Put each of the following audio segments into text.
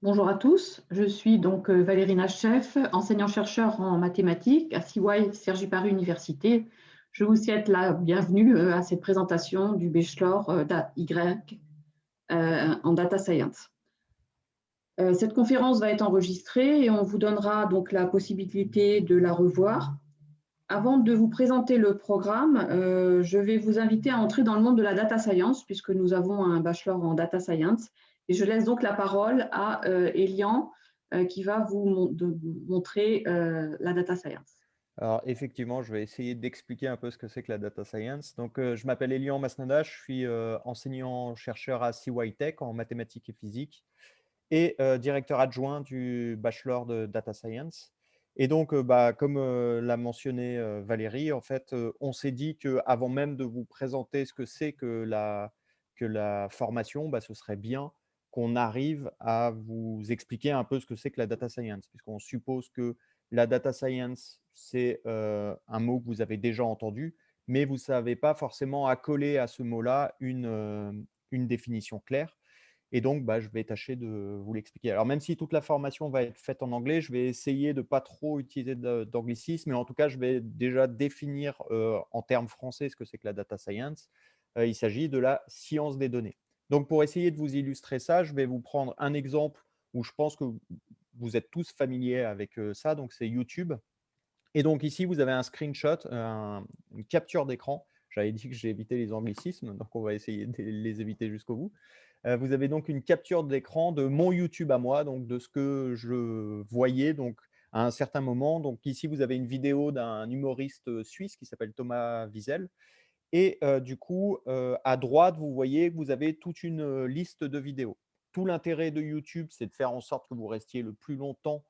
Bonjour à tous, je suis donc Valérie Nachef, enseignant-chercheur en mathématiques à CY Cergy Paris Université. Je vous souhaite la bienvenue à cette présentation du bachelor Y en Data Science. Cette conférence va être enregistrée et on vous donnera donc la possibilité de la revoir. Avant de vous présenter le programme, je vais vous inviter à entrer dans le monde de la data science puisque nous avons un bachelor en data science. Et je laisse donc la parole à Elian qui va montrer la data science. Alors effectivement, je vais essayer d'expliquer un peu ce que c'est que la data science. Donc, je m'appelle Elian Masnada, je suis, enseignant-chercheur à CY Tech en mathématiques et physique et directeur adjoint du bachelor de data science. Et donc, comme, l'a mentionné, Valérie, en fait, on s'est dit qu'avant même de vous présenter ce que c'est que la formation, ce serait bien qu'on arrive à vous expliquer un peu ce que c'est que la data science. Puisqu'on suppose que la data science, c'est, un mot que vous avez déjà entendu, mais vous ne savez pas forcément accoler à ce mot-là une définition claire. Et donc, je vais tâcher de vous l'expliquer. Alors, même si toute la formation va être faite en anglais, je vais essayer de ne pas trop utiliser d'anglicisme, mais en tout cas, je vais déjà définir en termes français ce que c'est que la data science. Il s'agit de la science des données. Donc, pour essayer de vous illustrer ça, je vais vous prendre un exemple où je pense que vous êtes tous familiers avec ça, donc c'est YouTube. Et donc ici, vous avez un screenshot, une capture d'écran. J'avais dit que j'ai évité les anglicismes, donc on va essayer de les éviter jusqu'au bout. Vous avez donc une capture d'écran de mon YouTube à moi, donc de ce que je voyais donc à un certain moment. Donc ici, vous avez une vidéo d'un humoriste, suisse qui s'appelle Thomas Wiesel et du coup, à droite, vous voyez que vous avez toute une, liste de vidéos. Tout l'intérêt de YouTube, c'est de faire en sorte que vous restiez le plus longtemps,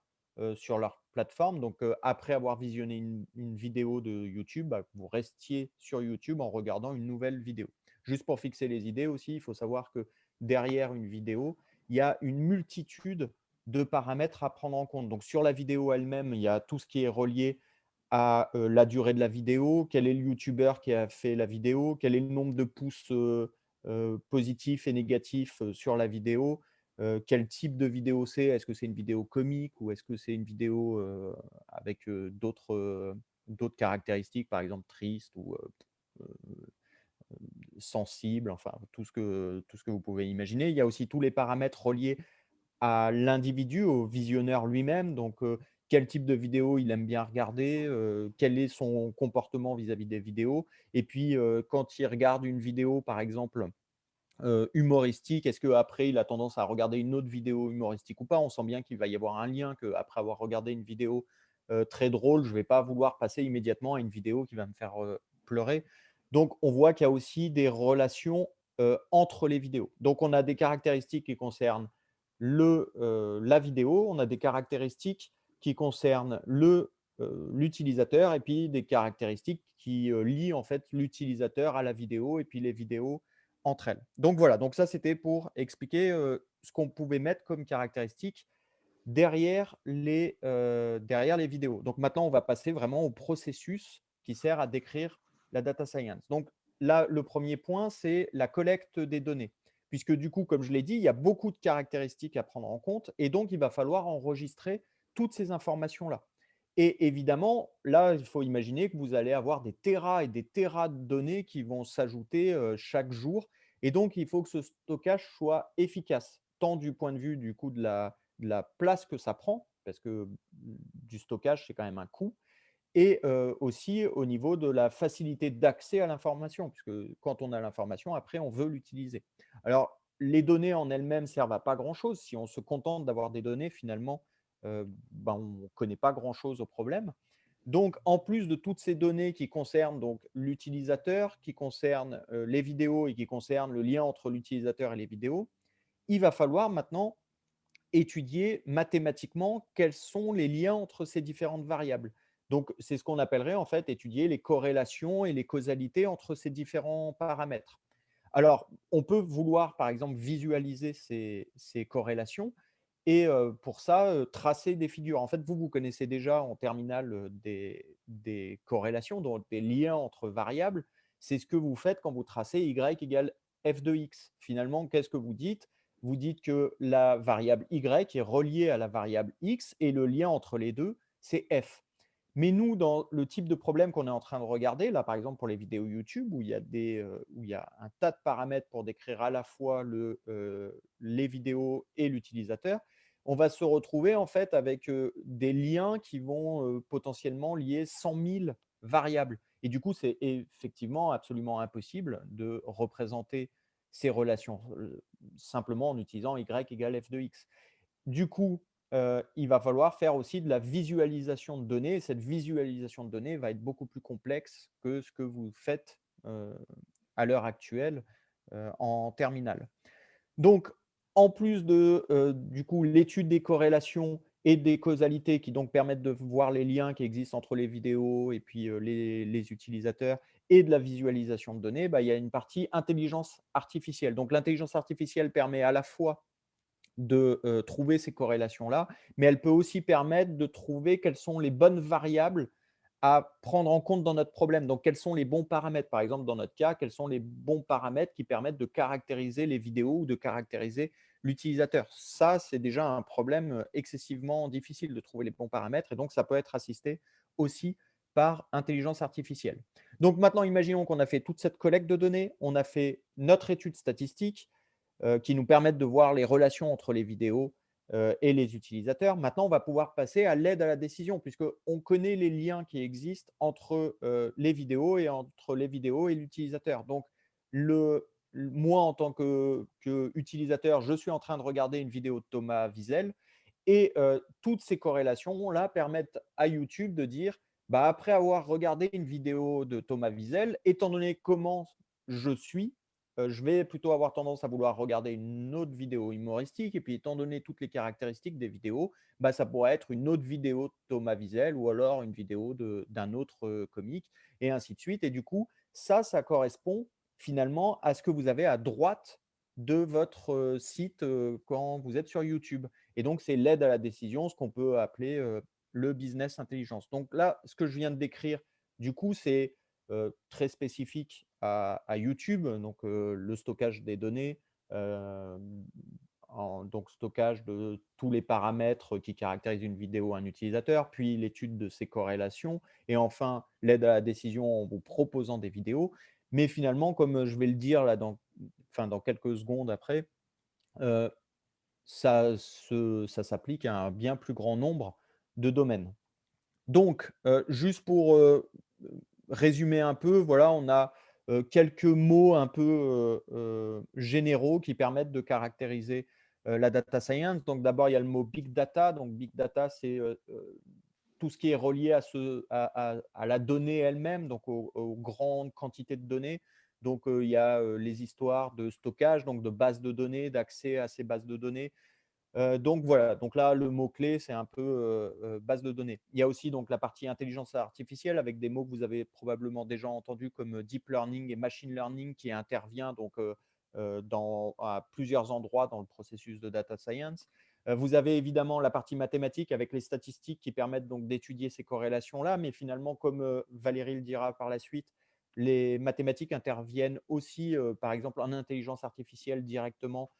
sur leur plateforme. Donc, après avoir visionné une vidéo de YouTube, que vous restiez sur YouTube en regardant une nouvelle vidéo. Juste pour fixer les idées aussi, il faut savoir que derrière une vidéo, il y a une multitude de paramètres à prendre en compte. Donc sur la vidéo elle-même, il y a tout ce qui est relié à, la durée de la vidéo, quel est le youtubeur qui a fait la vidéo, quel est le nombre de pouces, positifs et négatifs, sur la vidéo, quel type de vidéo c'est. Est-ce que c'est une vidéo comique ou est-ce que c'est une vidéo, avec, d'autres caractéristiques, par exemple triste ou, sensible, enfin tout ce que vous pouvez imaginer. Il y a aussi tous les paramètres reliés à l'individu, au visionneur lui-même. Donc, quel type de vidéo il aime bien regarder, quel est son comportement vis-à-vis des vidéos. Et puis, quand il regarde une vidéo, par exemple, humoristique, est-ce qu'après il a tendance à regarder une autre vidéo humoristique ou pas? On sent bien qu'il va y avoir un lien, qu'après avoir regardé une vidéo, très drôle, je ne vais pas vouloir passer immédiatement à une vidéo qui va me faire, pleurer. Donc on voit qu'il y a aussi des relations, entre les vidéos. Donc on a des caractéristiques qui concernent la vidéo, on a des caractéristiques qui concernent l'utilisateur et puis des caractéristiques qui, lient en fait l'utilisateur à la vidéo et puis les vidéos entre elles. Donc voilà, donc ça c'était pour expliquer, ce qu'on pouvait mettre comme caractéristiques derrière les vidéos. Donc maintenant, on va passer vraiment au processus qui sert à décrire la data science. Donc là, le premier point, c'est la collecte des données. Puisque du coup, comme je l'ai dit, il y a beaucoup de caractéristiques à prendre en compte et donc il va falloir enregistrer toutes ces informations-là. Et évidemment, là, il faut imaginer que vous allez avoir des téras et des téras de données qui vont s'ajouter, chaque jour et donc il faut que ce stockage soit efficace, tant du point de vue du coup de la place que ça prend, parce que, du stockage, c'est quand même un coût et aussi au niveau de la facilité d'accès à l'information, puisque quand on a l'information, après, on veut l'utiliser. Alors, les données en elles-mêmes servent à pas grand-chose. Si on se contente d'avoir des données, finalement, on ne connaît pas grand-chose au problème. Donc, en plus de toutes ces données qui concernent donc l'utilisateur, qui concernent, les vidéos et qui concernent le lien entre l'utilisateur et les vidéos, il va falloir maintenant étudier mathématiquement quels sont les liens entre ces différentes variables. Donc, c'est ce qu'on appellerait en fait étudier les corrélations et les causalités entre ces différents paramètres. Alors, on peut vouloir, par exemple, visualiser ces corrélations et pour ça, tracer des figures. En fait, vous connaissez déjà en terminale, des corrélations, donc des liens entre variables. C'est ce que vous faites quand vous tracez y égale f de x. Finalement, qu'est-ce que vous dites? vous dites que la variable y est reliée à la variable x et le lien entre les 2, c'est f. Mais nous, dans le type de problème qu'on est en train de regarder, là, par exemple, pour les vidéos YouTube, où il y a un tas de paramètres pour décrire à la fois les vidéos et l'utilisateur, on va se retrouver en fait avec des liens qui vont potentiellement lier 100 000 variables. Et du coup, c'est effectivement absolument impossible de représenter ces relations simplement en utilisant y égale f de x. Du coup, il va falloir faire aussi de la visualisation de données. Et cette visualisation de données va être beaucoup plus complexe que ce que vous faites à l'heure actuelle en terminale. Donc, en plus de, du coup, l'étude des corrélations et des causalités qui donc permettent de voir les liens qui existent entre les vidéos et puis, les utilisateurs et de la visualisation de données, bah, il y a une partie intelligence artificielle. Donc l'intelligence artificielle permet à la fois de, trouver ces corrélations-là, mais elle peut aussi permettre de trouver quelles sont les bonnes variables à prendre en compte dans notre problème. Donc, quels sont les bons paramètres? Par exemple, dans notre cas, quels sont les bons paramètres qui permettent de caractériser les vidéos ou de caractériser l'utilisateur? Ça, c'est déjà un problème, excessivement difficile de trouver les bons paramètres et donc ça peut être assisté aussi par intelligence artificielle. Donc maintenant, imaginons qu'on a fait toute cette collecte de données, on a fait notre étude statistique, qui nous permettent de voir les relations entre les vidéos et les utilisateurs. Maintenant, on va pouvoir passer à l'aide à la décision, puisqu'on connaît les liens qui existent entre les vidéos et entre les vidéos et l'utilisateur. Donc, moi, en tant qu'utilisateur, je suis en train de regarder une vidéo de Thomas Wiesel et toutes ces corrélations-là permettent à YouTube de dire, bah, après avoir regardé une vidéo de Thomas Wiesel, étant donné comment je suis, je vais plutôt avoir tendance à vouloir regarder une autre vidéo humoristique et puis étant donné toutes les caractéristiques des vidéos, bah, ça pourrait être une autre vidéo de Thomas Wiesel ou alors une vidéo d'un autre, comique et ainsi de suite et du coup, ça correspond finalement à ce que vous avez à droite de votre, site, quand vous êtes sur YouTube et donc c'est l'aide à la décision, ce qu'on peut appeler, le business intelligence. Donc là, ce que je viens de décrire, du coup, c'est très spécifique à YouTube, donc le stockage des données, donc stockage de tous les paramètres qui caractérisent une vidéo, un utilisateur, puis l'étude de ses corrélations et enfin l'aide à la décision en vous proposant des vidéos. Mais finalement, comme je vais le dire là dans quelques secondes après, heu, ça s'applique à un bien plus grand nombre de domaines. Donc, juste pour, résumer un peu, voilà, on a, quelques mots un peu, généraux qui permettent de caractériser, la data science. Donc d'abord, il y a le mot big data. Donc big data, c'est, tout ce qui est relié à la donnée elle-même, donc aux grandes quantités de données. Donc, il y a, les histoires de stockage, donc de bases de données, d'accès à ces bases de données. Donc voilà, donc là, le mot-clé, c'est un peu, base de données. Il y a aussi donc la partie intelligence artificielle avec des mots que vous avez probablement déjà entendus comme, deep learning et machine learning qui intervient donc, à plusieurs endroits dans le processus de data science. Vous avez évidemment la partie mathématique avec les statistiques qui permettent donc d'étudier ces corrélations-là, mais finalement, comme, Valérie le dira par la suite, les mathématiques interviennent aussi, par exemple en intelligence artificielle directement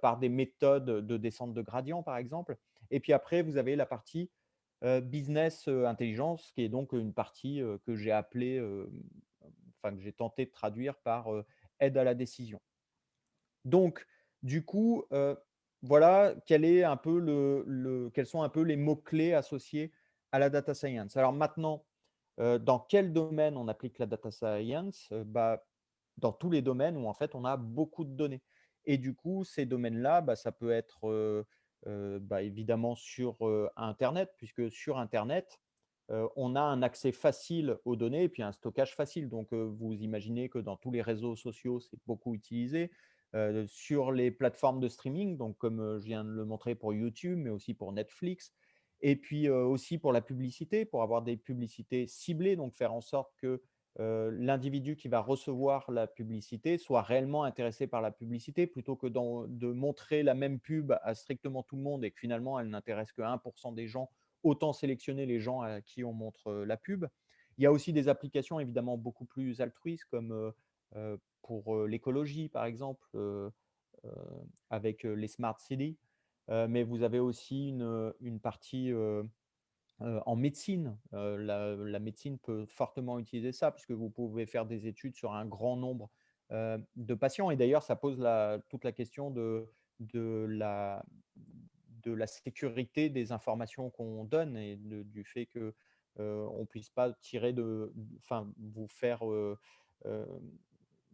par des méthodes de descente de gradient, par exemple. Et puis après, vous avez la partie business intelligence, qui est donc une partie que j'ai appelée, enfin que j'ai tenté de traduire par aide à la décision. Donc, du coup, voilà quels sont un peu les mots-clés associés à la data science. Alors maintenant, dans quel domaine on applique la data science? Bah, dans tous les domaines où en fait on a beaucoup de données et du coup, ces domaines-là, bah, ça peut être, bah, évidemment sur, internet puisque sur internet, on a un accès facile aux données et puis un stockage facile. Donc, vous imaginez que dans tous les réseaux sociaux, c'est beaucoup utilisé. Sur les plateformes de streaming, donc comme, je viens de le montrer pour YouTube, mais aussi pour Netflix et puis, aussi pour la publicité, pour avoir des publicités ciblées, donc faire en sorte que, l'individu qui va recevoir la publicité soit réellement intéressé par la publicité plutôt que de montrer la même pub à strictement tout le monde et que finalement elle n'intéresse que 1 des gens, autant sélectionner les gens à qui on montre, la pub. Il y a aussi des applications évidemment beaucoup plus altruistes comme, pour, l'écologie par exemple, avec les smart cities, mais vous avez aussi une partie en médecine. La médecine peut fortement utiliser ça, puisque vous pouvez faire des études sur un grand nombre de patients. Et d'ailleurs, ça pose toute la question de la, de la sécurité des informations qu'on donne et du fait que on ne puisse pas tirer enfin, vous faire euh,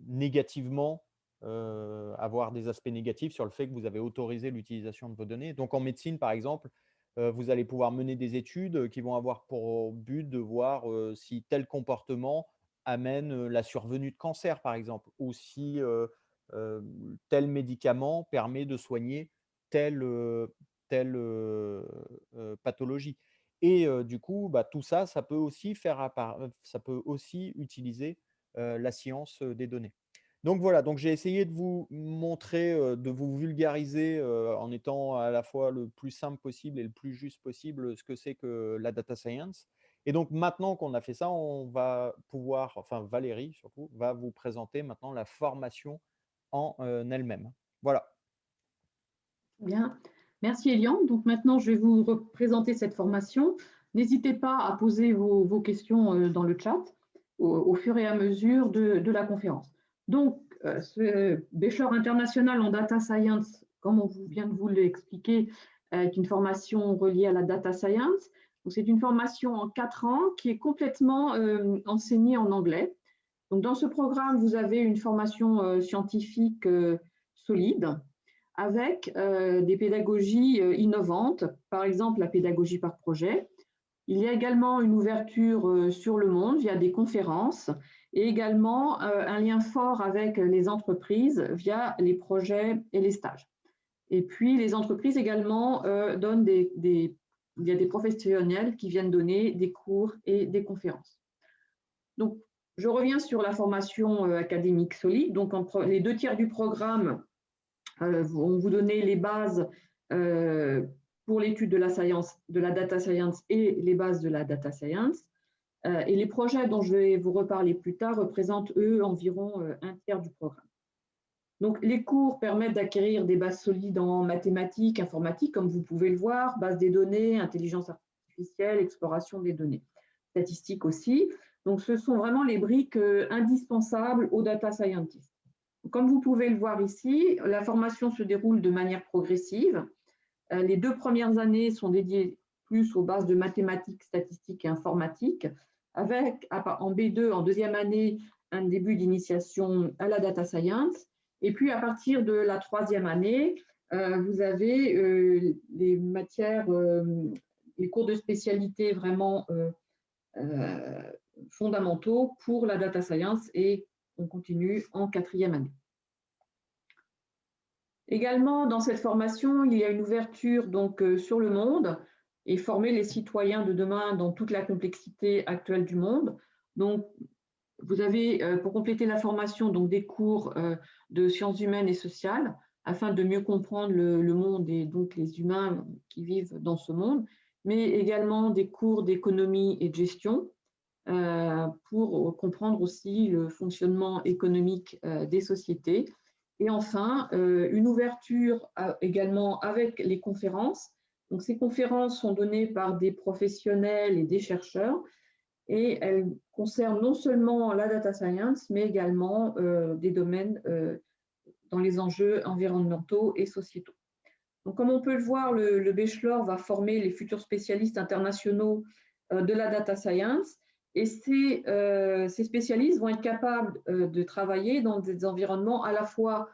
négativement, avoir des aspects négatifs sur le fait que vous avez autorisé l'utilisation de vos données. Donc en médecine, par exemple, vous allez pouvoir mener des études qui vont avoir pour but de voir si tel comportement amène la survenue de cancer, par exemple, ou si euh, tel médicament permet de soigner telle, telle pathologie. Et du coup, bah, tout ça, ça peut aussi utiliser la science des données. Donc voilà, donc j'ai essayé de vous montrer, de vous vulgariser, en étant à la fois le plus simple possible et le plus juste possible, ce que c'est que la data science. Et donc maintenant qu'on a fait ça, on va pouvoir, enfin Valérie surtout, va vous présenter maintenant la formation en elle-même. Voilà. Bien. Merci Elian. Donc maintenant, je vais vous représenter cette formation. N'hésitez pas à poser vos questions dans le chat au fur et à mesure de la conférence. Donc, ce Bachelor international en data science, comme on vient de vous l'expliquer, est une formation reliée à la data science. C'est une formation en 4 ans qui est complètement enseignée en anglais. Donc, dans ce programme, vous avez une formation scientifique solide, avec des pédagogies innovantes, par exemple la pédagogie par projet. Il y a également une ouverture sur le monde via des conférences et également un lien fort avec les entreprises via les projets et les stages. Et puis les entreprises également donnent il y a des professionnels qui viennent donner des cours et des conférences. Donc, je reviens sur la formation académique solide. Donc, les 2 tiers du programme vont vous donner les bases pour l'étude de la data science et les bases de la data science. Et les projets dont je vais vous reparler plus tard représentent, eux, environ 1 tiers du programme. Donc, les cours permettent d'acquérir des bases solides en mathématiques, informatique, comme vous pouvez le voir, base des données, intelligence artificielle, exploration des données, statistiques aussi. Donc, ce sont vraiment les briques indispensables aux data scientists. Comme vous pouvez le voir ici, la formation se déroule de manière progressive. Les 2 premières années sont dédiées plus aux bases de mathématiques, statistiques et informatique, avec en B2, en 2e année, un début d'initiation à la data science. Et puis, à partir de la 3e année, vous avez les matières, les cours de spécialité vraiment fondamentaux pour la data science, et on continue en 4e année. Également, dans cette formation, il y a une ouverture donc sur le monde et former les citoyens de demain dans toute la complexité actuelle du monde. Donc, vous avez, pour compléter la formation, donc des cours de sciences humaines et sociales afin de mieux comprendre le monde et donc les humains qui vivent dans ce monde, mais également des cours d'économie et de gestion pour comprendre aussi le fonctionnement économique des sociétés. Et enfin, une ouverture également avec les conférences. Donc, ces conférences sont données par des professionnels et des chercheurs, et elles concernent non seulement la data science, mais également des domaines dans les enjeux environnementaux et sociétaux. Donc, comme on peut le voir, le Bachelor va former les futurs spécialistes internationaux de la data science, et ces spécialistes vont être capables de travailler dans des environnements à la fois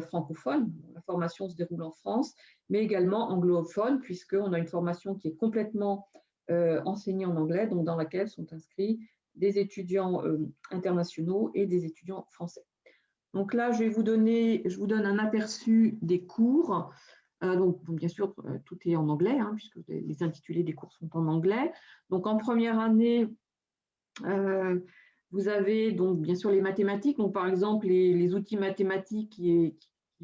francophones, la formation se déroule en France, mais également anglophones, puisqu'on a une formation qui est complètement enseignée en anglais, donc dans laquelle sont inscrits des étudiants internationaux et des étudiants français. Donc là, je vous donne un aperçu des cours. Donc, bien sûr, tout est en anglais, hein, puisque les intitulés des cours sont en anglais. Donc, en première année, vous avez donc bien sûr les mathématiques. Donc, par exemple, les outils mathématiques qui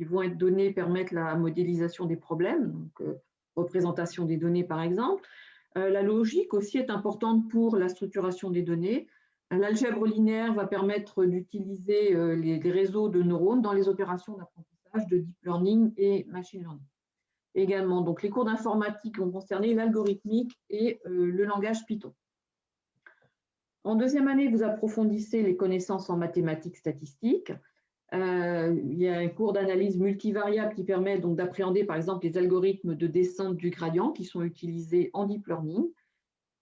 vont être donnés permettent la modélisation des problèmes, donc représentation des données, par exemple. La logique aussi est importante pour la structuration des données. L'algèbre linéaire va permettre d'utiliser les réseaux de neurones dans les opérations d'apprentissage. tâches de deep learning et machine learning. Également, donc, les cours d'informatique vont concerner l'algorithmique et le langage Python. En deuxième année, vous approfondissez les connaissances en mathématiques statistiques. Il y a un cours d'analyse multivariable qui permet donc d'appréhender, par exemple, les algorithmes de descente du gradient qui sont utilisés en deep learning.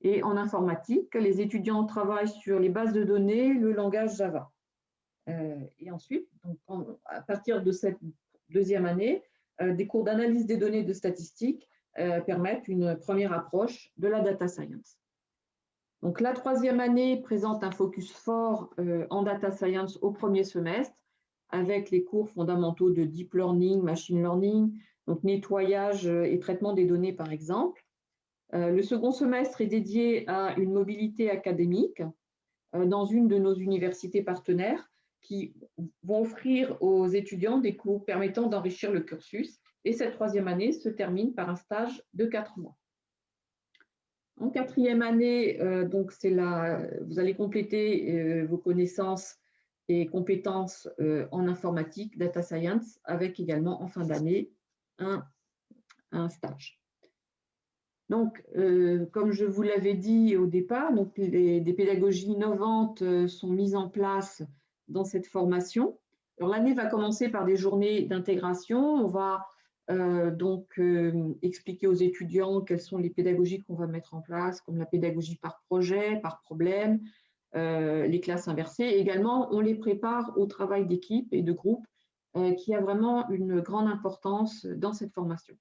Et en informatique, les étudiants travaillent sur les bases de données, le langage Java. Et ensuite, donc, à partir de cette deuxième année, des cours d'analyse des données de statistiques permettent une première approche de la data science. Donc, la troisième année présente un focus fort en data science au premier semestre, avec les cours fondamentaux de deep learning, machine learning, donc nettoyage et traitement des données, par exemple. Le second semestre est dédié à une mobilité académique dans une de nos universités partenaires qui vont offrir aux étudiants des cours permettant d'enrichir le cursus. Et cette troisième année se termine par un stage de 4 mois. En quatrième année, donc vous allez compléter vos connaissances et compétences en informatique, data science, avec également en fin d'année un stage. Donc, comme je vous l'avais dit au départ, donc des pédagogies innovantes sont mises en place dans cette formation. Alors, l'année va commencer par des journées d'intégration. On va expliquer aux étudiants quelles sont les pédagogies qu'on va mettre en place, comme la pédagogie par projet, par problème, les classes inversées. Et également, on les prépare au travail d'équipe et de groupe qui a vraiment une grande importance dans cette formation.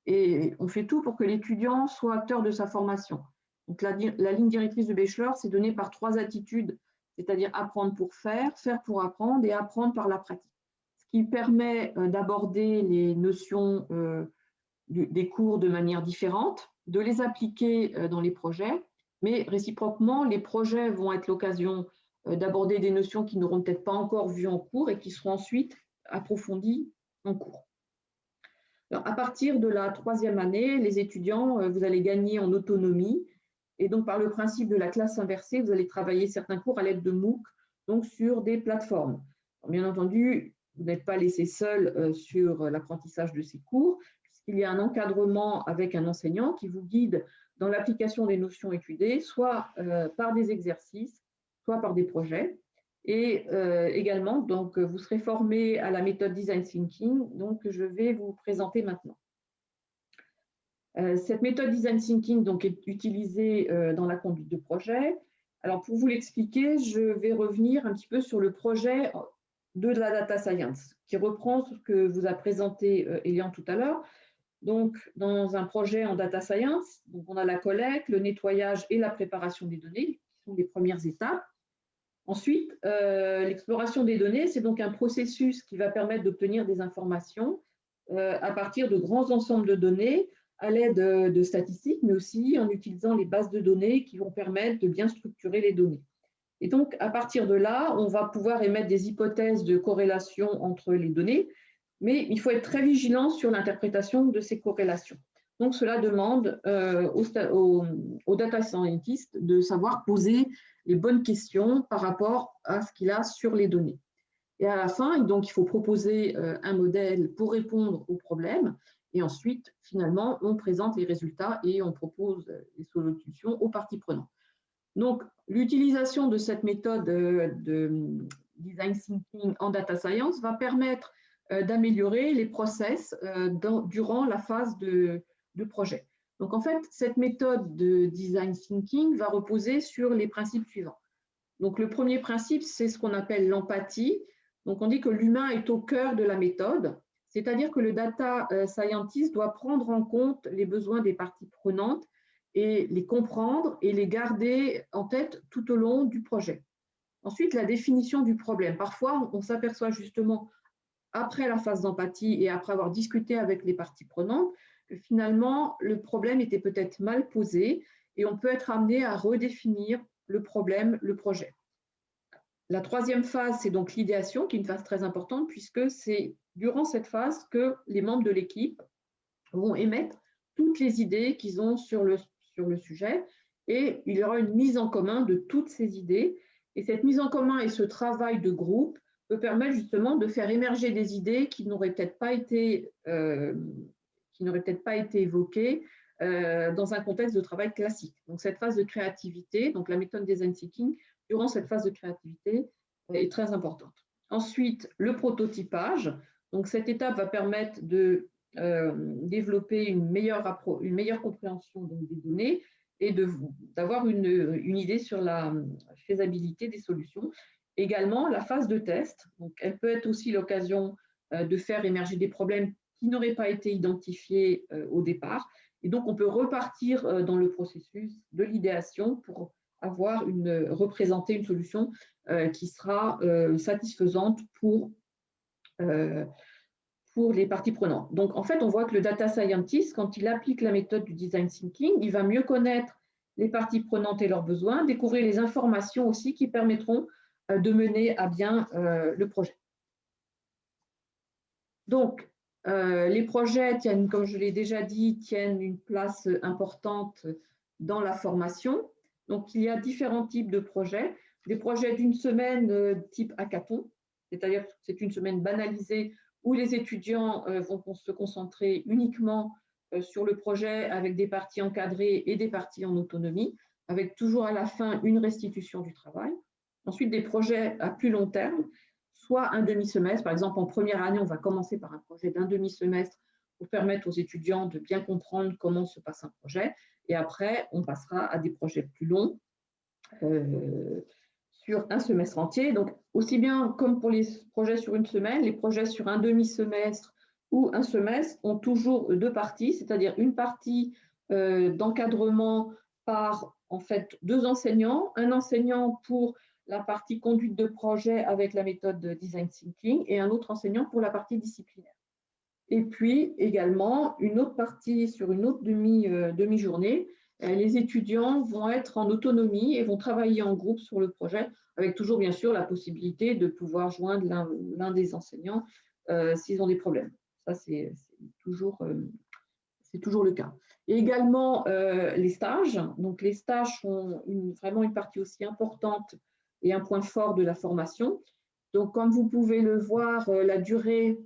Et on fait tout pour que l'étudiant soit acteur de sa formation. Donc, la ligne directrice de Bachelor, c'est donné par 3 attitudes, c'est-à-dire apprendre pour faire pour apprendre et apprendre par la pratique. Ce qui permet d'aborder les notions des cours de manière différente, de les appliquer dans les projets, mais réciproquement, les projets vont être l'occasion d'aborder des notions qui n'auront peut-être pas encore vues en cours et qui seront ensuite approfondies en cours. Alors, à partir de la troisième année, les étudiants, vous allez gagner en autonomie. Et donc, par le principe de la classe inversée, vous allez travailler certains cours à l'aide de MOOC, donc sur des plateformes. Alors, bien entendu, vous n'êtes pas laissé seul sur l'apprentissage de ces cours, puisqu'il y a un encadrement avec un enseignant qui vous guide dans l'application des notions étudiées, soit par des exercices, soit par des projets. Et également, donc, vous serez formé à la méthode Design Thinking, donc je vais vous présenter maintenant. Cette méthode Design Thinking donc, est utilisée dans la conduite de projet. Alors, pour vous l'expliquer, je vais revenir un petit peu sur le projet de la data science, qui reprend ce que vous a présenté Elian tout à l'heure. Donc, dans un projet en data science, donc on a la collecte, le nettoyage et la préparation des données, qui sont les premières étapes. Ensuite, l'exploration des données, c'est donc un processus qui va permettre d'obtenir des informations à partir de grands ensembles de données à l'aide de statistiques, mais aussi en utilisant les bases de données qui vont permettre de bien structurer les données. Et donc, à partir de là, on va pouvoir émettre des hypothèses de corrélation entre les données, mais il faut être très vigilant sur l'interprétation de ces corrélations. Donc, cela demande aux data scientists de savoir poser les bonnes questions par rapport à ce qu'il a sur les données. Et à la fin, donc, il faut proposer un modèle pour répondre aux problèmes. Et ensuite, finalement, on présente les résultats et on propose les solutions aux parties prenantes. Donc, l'utilisation de cette méthode de design thinking en data science va permettre d'améliorer les process durant la phase de projet. Donc, en fait, cette méthode de design thinking va reposer sur les principes suivants. Donc, le premier principe, c'est ce qu'on appelle l'empathie. Donc, on dit que l'humain est au cœur de la méthode, c'est-à-dire que le data scientist doit prendre en compte les besoins des parties prenantes et les comprendre et les garder en tête tout au long du projet. Ensuite, la définition du problème. Parfois, on s'aperçoit justement, après la phase d'empathie et après avoir discuté avec les parties prenantes, que finalement, le problème était peut-être mal posé et on peut être amené à redéfinir le problème, le projet. La troisième phase, c'est donc l'idéation, qui est une phase très importante, puisque c'est durant cette phase que les membres de l'équipe vont émettre toutes les idées qu'ils ont sur le sujet, et il y aura une mise en commun de toutes ces idées. Et cette mise en commun et ce travail de groupe peut permettre justement de faire émerger des idées qui n'auraient peut-être pas été évoquées dans un contexte de travail classique. Donc, cette phase de créativité, donc la méthode design thinking, durant cette phase de créativité, est très importante. Ensuite, le prototypage. Donc, cette étape va permettre de développer une meilleure compréhension donc, des données et d'avoir une idée sur la faisabilité des solutions. Également, la phase de test. Donc, elle peut être aussi l'occasion de faire émerger des problèmes qui n'auraient pas été identifiés au départ. Et donc, on peut repartir dans le processus de l'idéation pour représenter une solution qui sera satisfaisante pour les parties prenantes. Donc, en fait, on voit que le data scientist, quand il applique la méthode du design thinking, il va mieux connaître les parties prenantes et leurs besoins, découvrir les informations aussi qui permettront de mener à bien le projet. Donc, les projets tiennent, comme je l'ai déjà dit, tiennent une place importante dans la formation. Donc, il y a différents types de projets. Des projets d'une semaine type hackathon, c'est-à-dire que c'est une semaine banalisée où les étudiants vont se concentrer uniquement sur le projet avec des parties encadrées et des parties en autonomie, avec toujours à la fin une restitution du travail. Ensuite, des projets à plus long terme, soit un demi-semestre. Par exemple, en première année, on va commencer par un projet d'un demi-semestre pour permettre aux étudiants de bien comprendre comment se passe un projet. Et après, on passera à des projets plus longs sur un semestre entier. Donc, aussi bien comme pour les projets sur une semaine, les projets sur un demi-semestre ou un semestre ont toujours deux parties, c'est-à-dire une partie d'encadrement par en fait deux enseignants, un enseignant pour la partie conduite de projet avec la méthode de design thinking et un autre enseignant pour la partie disciplinaire. Et puis également une autre partie sur une autre demi-journée. Les étudiants vont être en autonomie et vont travailler en groupe sur le projet, avec toujours bien sûr la possibilité de pouvoir joindre l'un des enseignants s'ils ont des problèmes. Ça, c'est toujours le cas. Et également les stages. Donc les stages sont vraiment une partie aussi importante et un point fort de la formation. Donc comme vous pouvez le voir, la durée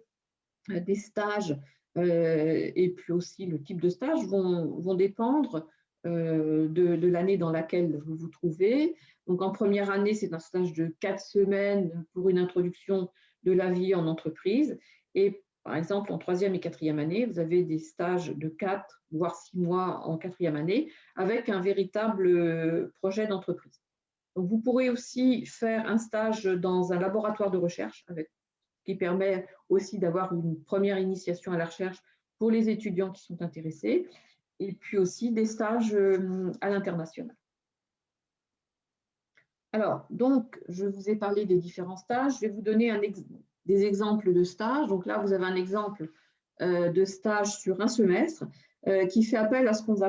des stages et puis aussi le type de stage vont dépendre de l'année dans laquelle vous vous trouvez. Donc en première année, c'est un stage de 4 semaines pour une introduction de la vie en entreprise. Et par exemple, en troisième et quatrième année, vous avez des stages de 4 voire 6 mois en quatrième année avec un véritable projet d'entreprise. Donc vous pourrez aussi faire un stage dans un laboratoire de recherche qui permet aussi d'avoir une première initiation à la recherche pour les étudiants qui sont intéressés, et puis aussi des stages à l'international. Alors, donc, je vous ai parlé des différents stages. Je vais vous donner des exemples de stages. Donc là, vous avez un exemple de stage sur un semestre qui fait appel à ce qu'on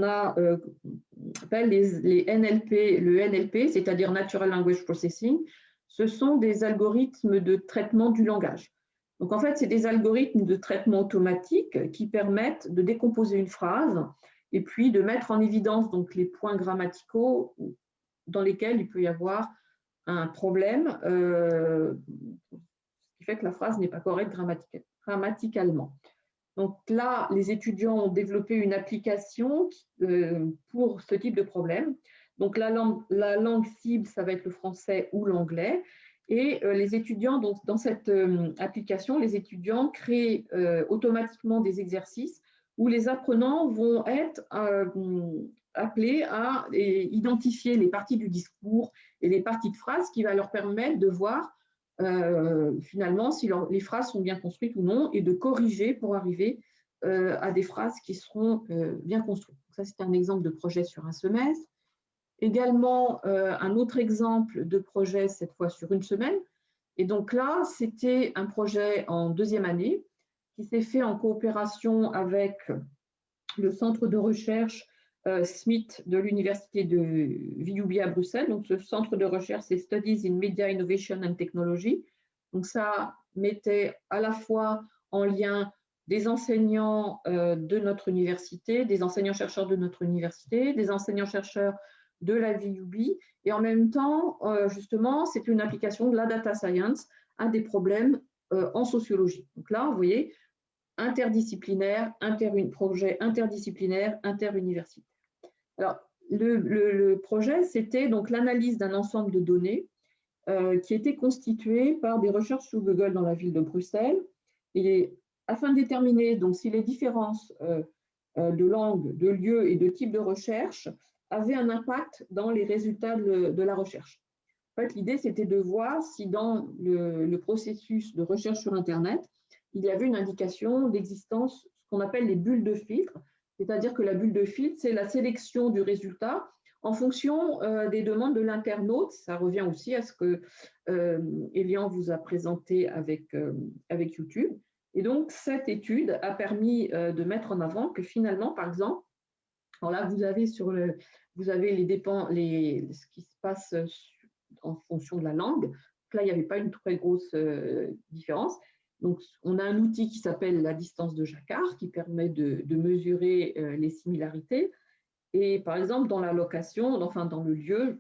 appelle les NLP, le NLP, c'est-à-dire Natural Language Processing. Ce sont des algorithmes de traitement du langage. Donc, en fait, c'est des algorithmes de traitement automatique qui permettent de décomposer une phrase et puis de mettre en évidence donc, les points grammaticaux dans lesquels il peut y avoir un problème, ce qui fait que la phrase n'est pas correcte grammaticalement. Donc là, les étudiants ont développé une application pour ce type de problème. Donc la langue cible, ça va être le français ou l'anglais. Et les étudiants, donc, dans cette application, les étudiants créent automatiquement des exercices où les apprenants vont être appelés à identifier les parties du discours et les parties de phrases qui va leur permettre de voir finalement si les phrases sont bien construites ou non et de corriger pour arriver à des phrases qui seront bien construites. Ça, c'est un exemple de projet sur un semestre. Également, un autre exemple de projet, cette fois sur une semaine. Et donc là, c'était un projet en deuxième année qui s'est fait en coopération avec le centre de recherche Smith de l'université de VUB à Bruxelles. Donc, ce centre de recherche, c'est Studies in Media Innovation and Technology. Donc, ça mettait à la fois en lien des enseignants de notre université, des enseignants-chercheurs de notre université, des enseignants-chercheurs de la VUB. Et en même temps, justement, c'est une application de la data science à des problèmes en sociologie. Donc là, vous voyez, interdisciplinaire, projet interdisciplinaire, interuniversitaire. Alors, le projet, c'était donc l'analyse d'un ensemble de données qui était constitué par des recherches sur Google dans la ville de Bruxelles. Et afin de déterminer donc, si les différences de langue, de lieu et de type de recherche avaient un impact dans les résultats de la recherche. En fait, l'idée, c'était de voir si dans le processus de recherche sur Internet, il y avait une indication d'existence, ce qu'on appelle les bulles de filtre, c'est-à-dire que la bulle de filtre, c'est la sélection du résultat en fonction des demandes de l'internaute. Ça revient aussi à ce que Elian vous a présenté avec YouTube. Et donc, cette étude a permis de mettre en avant que finalement, par exemple, alors là, vous avez ce qui se passe en fonction de la langue. Donc là, il n'y avait pas une très grosse différence. Donc, on a un outil qui s'appelle la distance de Jacquard qui permet de mesurer les similarités. Et par exemple, dans la location, enfin dans le lieu,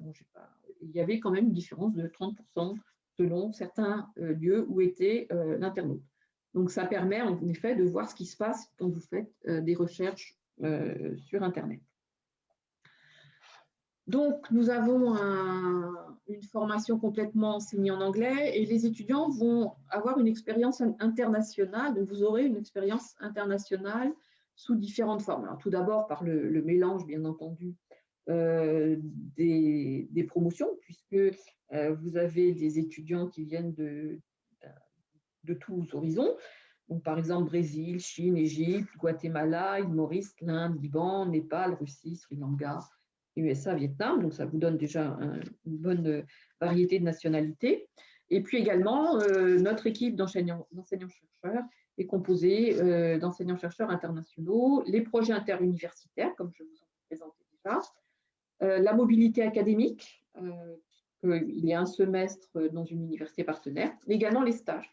il y avait quand même une différence de 30% selon certains lieux où était l'internaute. Donc, ça permet en effet de voir ce qui se passe quand vous faites des recherches sur Internet. Donc, nous avons une formation complètement enseignée en anglais et les étudiants vont avoir une expérience internationale. Donc, vous aurez une expérience internationale sous différentes formes. Alors, tout d'abord, par le mélange, bien entendu, des promotions, puisque vous avez des étudiants qui viennent de tous horizons. Donc, par exemple, Brésil, Chine, Égypte, Guatemala, île Maurice, l'Inde, Liban, Népal, Russie, Sri Lanka, USA, Vietnam, donc ça vous donne déjà une bonne variété de nationalités. Et puis également, notre équipe d'enseignants-chercheurs est composée d'enseignants-chercheurs internationaux, les projets interuniversitaires, comme je vous en ai présenté déjà, la mobilité académique, il y a un semestre dans une université partenaire, mais également les stages.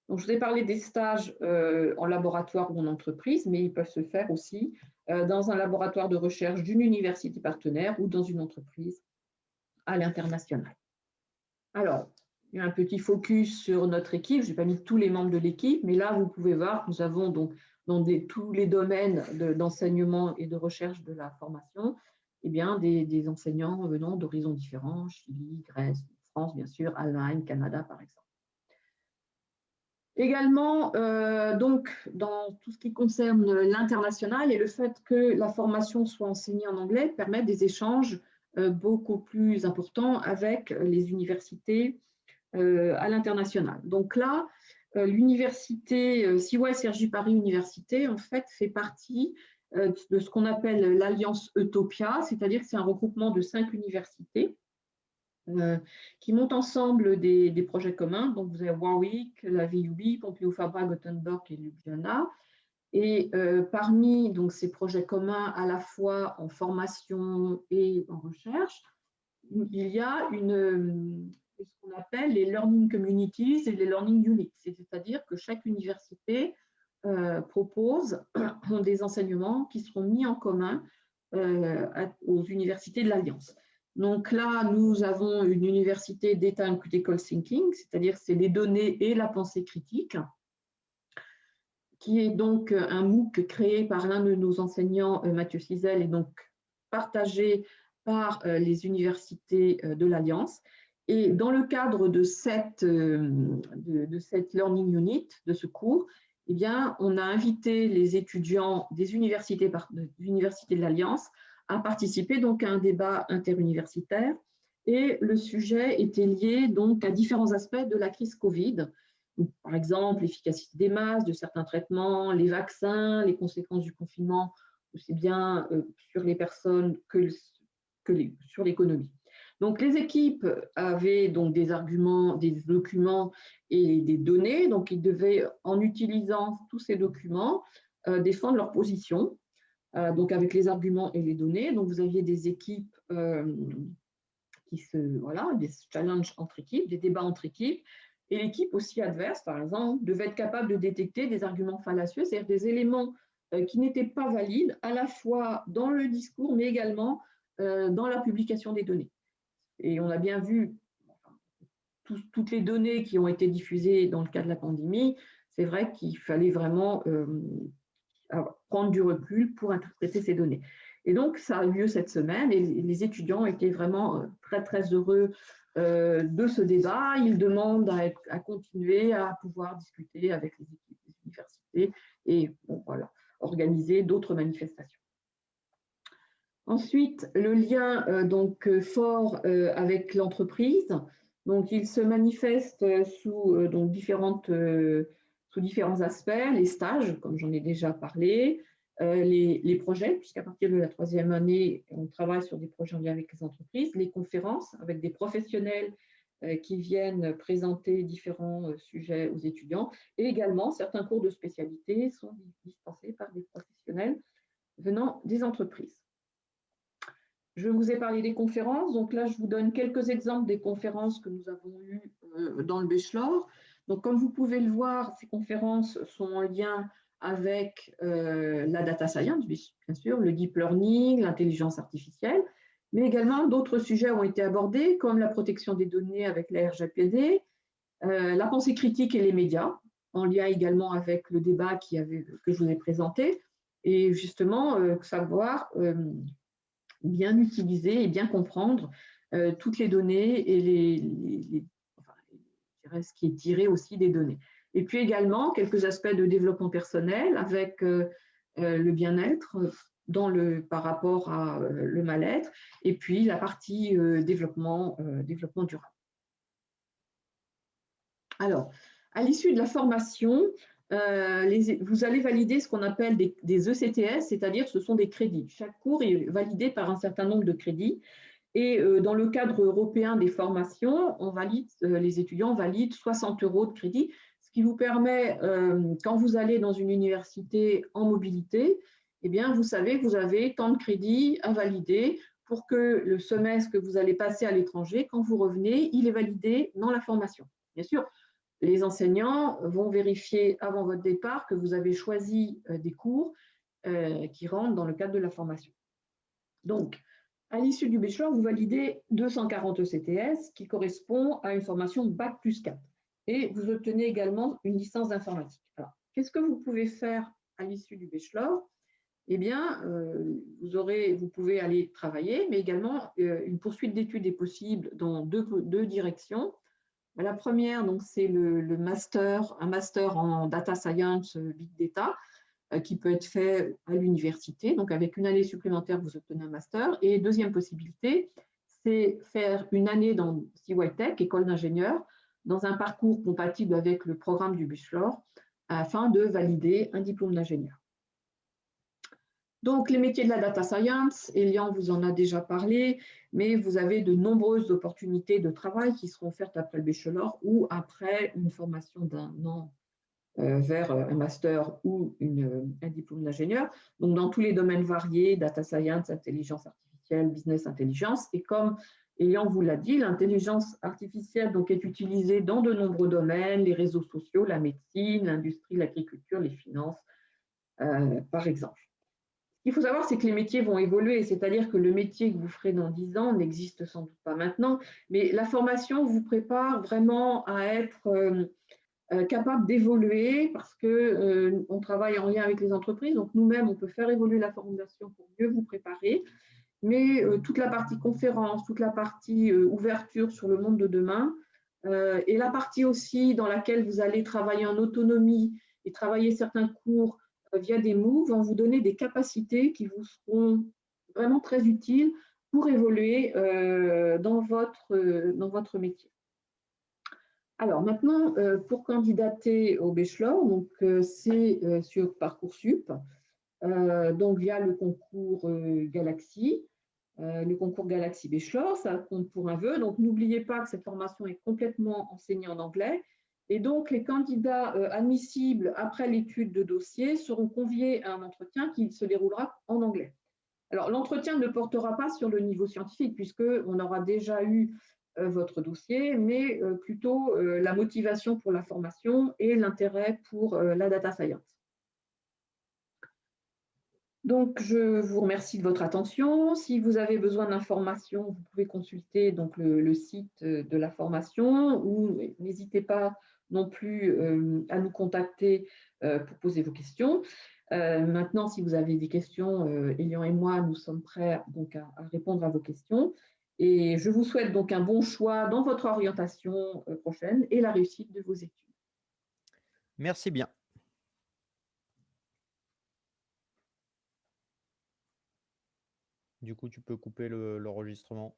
Donc, je vous ai parlé des stages en laboratoire ou en entreprise, mais ils peuvent se faire aussi dans un laboratoire de recherche d'une université partenaire ou dans une entreprise à l'international. Alors, il y a un petit focus sur notre équipe. Je n'ai pas mis tous les membres de l'équipe, mais là, vous pouvez voir que nous avons donc dans tous les domaines d'enseignement et de recherche de la formation, eh bien, des enseignants venant d'horizons différents, Chili, Grèce, France, bien sûr, Allemagne, Canada, par exemple. Également, donc, dans tout ce qui concerne l'international et le fait que la formation soit enseignée en anglais permet des échanges beaucoup plus importants avec les universités à l'international. Donc là, l'université CY Cergy Paris Université, en fait, fait partie de ce qu'on appelle l'Alliance Utopia, c'est-à-dire que c'est un regroupement de 5 universités qui montent ensemble des projets communs. Donc, vous avez Warwick, la VUB, Pompeu Fabra, Gothenburg et Ljubljana. Et parmi donc, ces projets communs, à la fois en formation et en recherche, il y a ce qu'on appelle les learning communities et les learning units. C'est-à-dire que chaque université propose des enseignements qui seront mis en commun aux universités de l'Alliance. Donc là, nous avons une université Data and Critical Thinking, c'est-à-dire c'est les données et la pensée critique, qui est donc un MOOC créé par l'un de nos enseignants, Mathieu Cizel, et donc partagé par les universités de l'Alliance. Et dans le cadre de cette Learning Unit, de ce cours, eh bien, on a invité les étudiants des universités de l'Alliance à participer donc à un débat interuniversitaire. Et le sujet était lié donc à différents aspects de la crise Covid. Donc, par exemple, l'efficacité des masques, de certains traitements, les vaccins, les conséquences du confinement, aussi bien sur les personnes que sur l'économie. Donc, les équipes avaient donc des arguments, des documents et des données. Donc, ils devaient, en utilisant tous ces documents, défendre leur position. Donc, avec les arguments et les données. Donc, vous aviez des équipes des challenges entre équipes, des débats entre équipes. Et l'équipe aussi adverse, par exemple, devait être capable de détecter des arguments fallacieux, c'est-à-dire des éléments qui n'étaient pas valides, à la fois dans le discours, mais également dans la publication des données. Et on a bien vu toutes les données qui ont été diffusées dans le cas de la pandémie, c'est vrai qu'il fallait vraiment prendre du recul pour interpréter ces données. Et donc, ça a eu lieu cette semaine et les étudiants étaient vraiment très, très heureux de ce débat. Ils demandent à continuer à pouvoir discuter avec les équipes des universités et bon, voilà, organiser d'autres manifestations. Ensuite, le lien fort avec l'entreprise. Donc, il se manifeste sous différents aspects, les stages, comme j'en ai déjà parlé, les projets, puisqu'à partir de la 3e année, on travaille sur des projets en lien avec les entreprises, les conférences avec des professionnels qui viennent présenter différents sujets aux étudiants, et également certains cours de spécialité sont dispensés par des professionnels venant des entreprises. Je vous ai parlé des conférences, donc là, je vous donne quelques exemples des conférences que nous avons eues dans le bachelor. Donc, comme vous pouvez le voir, ces conférences sont en lien avec la data science, bien sûr, le deep learning, l'intelligence artificielle, mais également d'autres sujets ont été abordés, comme la protection des données avec la RGPD, la pensée critique et les médias, en lien également avec le débat que je vous ai présenté, et justement, savoir bien utiliser et bien comprendre toutes les données et ce qui est tiré aussi des données. Et puis également, quelques aspects de développement personnel avec le bien-être par rapport à le mal-être, et puis la partie développement durable. Alors, à l'issue de la formation, vous allez valider ce qu'on appelle des ECTS, c'est-à-dire ce sont des crédits. Chaque cours est validé par un certain nombre de crédits. Et dans le cadre européen des formations, les étudiants valident 60 € de crédit, ce qui vous permet, quand vous allez dans une université en mobilité, eh bien, vous savez que vous avez tant de crédits à valider pour que le semestre que vous allez passer à l'étranger, quand vous revenez, il est validé dans la formation. Bien sûr, les enseignants vont vérifier avant votre départ que vous avez choisi des cours qui rentrent dans le cadre de la formation. Donc, à l'issue du bachelor, vous validez 240 ECTS qui correspond à une formation Bac plus 4. Et vous obtenez également une licence d'informatique. Alors, qu'est-ce que vous pouvez faire à l'issue du bachelor? Eh bien, vous pouvez aller travailler, mais également une poursuite d'études est possible dans deux directions. La première, c'est un master en data science, big data, qui peut être fait à l'université. Donc, avec une année supplémentaire, vous obtenez un master. Et deuxième possibilité, c'est faire une année dans CYTech, école d'ingénieur, dans un parcours compatible avec le programme du bachelor, afin de valider un diplôme d'ingénieur. Donc, les métiers de la data science, Elian vous en a déjà parlé, mais vous avez de nombreuses opportunités de travail qui seront offertes après le bachelor ou après une formation d'un an vers un master ou un diplôme d'ingénieur. Donc, dans tous les domaines variés, data science, intelligence artificielle, business intelligence. Et comme Elian vous l'a dit, l'intelligence artificielle est utilisée dans de nombreux domaines, les réseaux sociaux, la médecine, l'industrie, l'agriculture, les finances, par exemple. Ce qu'il faut savoir, c'est que les métiers vont évoluer, c'est-à-dire que le métier que vous ferez dans 10 ans n'existe sans doute pas maintenant, mais la formation vous prépare vraiment à être capable d'évoluer parce qu'on travaille en lien avec les entreprises, donc nous-mêmes, on peut faire évoluer la formation pour mieux vous préparer, mais toute la partie conférence, toute la partie ouverture sur le monde de demain, et la partie aussi dans laquelle vous allez travailler en autonomie et travailler certains cours via des MOOC vont vous donner des capacités qui vous seront vraiment très utiles pour évoluer dans votre métier. Alors maintenant, pour candidater au bachelor, c'est sur Parcoursup, donc via le concours Galaxy. Le concours Galaxy Bachelor, ça compte pour un vœu. Donc, n'oubliez pas que cette formation est complètement enseignée en anglais. Et donc, les candidats admissibles après l'étude de dossier seront conviés à un entretien qui se déroulera en anglais. Alors, l'entretien ne portera pas sur le niveau scientifique puisqu'on aura déjà eu votre dossier, mais plutôt la motivation pour la formation et l'intérêt pour la data science. Donc, je vous remercie de votre attention. Si vous avez besoin d'informations, vous pouvez consulter donc le site de la formation ou n'hésitez pas non plus à nous contacter pour poser vos questions. Maintenant, si vous avez des questions, Elian et moi, nous sommes prêts donc à répondre à vos questions. Et je vous souhaite donc un bon choix dans votre orientation prochaine et la réussite de vos études. Merci bien. Du coup, tu peux couper l'enregistrement.